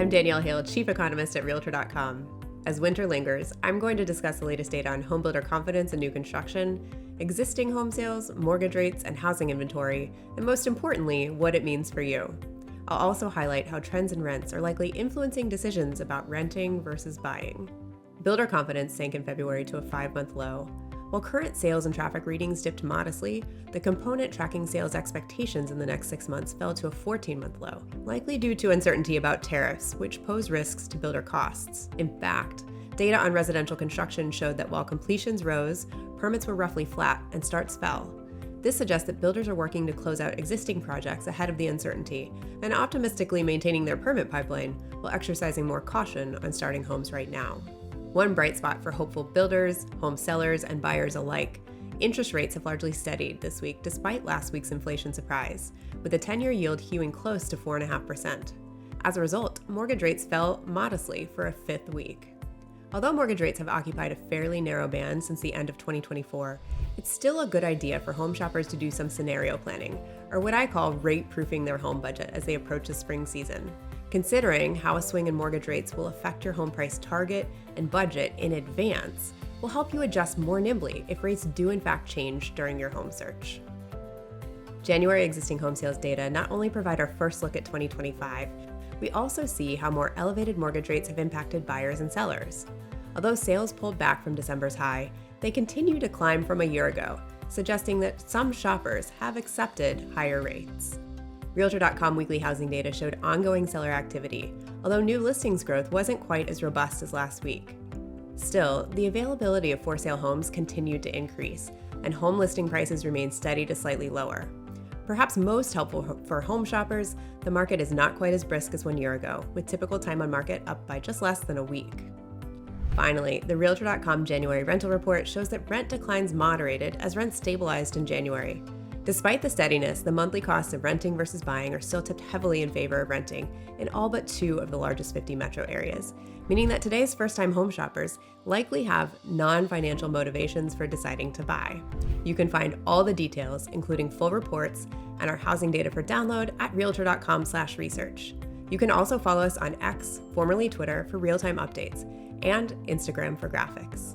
I'm Danielle Hale, Chief Economist at Realtor.com. As winter lingers, I'm going to discuss the latest data on homebuilder confidence in new construction, existing home sales, mortgage rates, and housing inventory, and most importantly, what it means for you. I'll also highlight how trends in rents are likely influencing decisions about renting versus buying. Builder confidence sank in February to a 5-month low. While current sales and traffic readings dipped modestly, the component tracking sales expectations in the next 6 months fell to a 14-month low, likely due to uncertainty about tariffs, which pose risks to builder costs. In fact, data on residential construction showed that while completions rose, permits were roughly flat and starts fell. This suggests that builders are working to close out existing projects ahead of the uncertainty and optimistically maintaining their permit pipeline while exercising more caution on starting homes right now. One bright spot for hopeful builders, home sellers, and buyers alike: interest rates have largely steadied this week despite last week's inflation surprise, with the 10-year yield hewing close to 4.5%. As a result, mortgage rates fell modestly for a 5th week. Although mortgage rates have occupied a fairly narrow band since the end of 2024, it's still a good idea for home shoppers to do some scenario planning, or what I call rate-proofing their home budget as they approach the spring season. Considering how a swing in mortgage rates will affect your home price target and budget in advance will help you adjust more nimbly if rates do in fact change during your home search. January existing home sales data not only provide our first look at 2025, we also see how more elevated mortgage rates have impacted buyers and sellers. Although sales pulled back from December's high, they continue to climb from a year ago, suggesting that some shoppers have accepted higher rates. Realtor.com weekly housing data showed ongoing seller activity, although new listings growth wasn't quite as robust as last week. Still, the availability of for-sale homes continued to increase, and home listing prices remained steady to slightly lower. Perhaps most helpful for home shoppers, the market is not quite as brisk as 1 year ago, with typical time on market up by just less than a week. Finally, the Realtor.com January rental report shows that rent declines moderated as rents stabilized in January. Despite the steadiness, the monthly costs of renting versus buying are still tipped heavily in favor of renting in all but 2 of the largest 50 metro areas, meaning that today's first-time home shoppers likely have non-financial motivations for deciding to buy. You can find all the details, including full reports and our housing data for download at Realtor.com/research. You can also follow us on X, formerly Twitter, for real-time updates, and Instagram for graphics.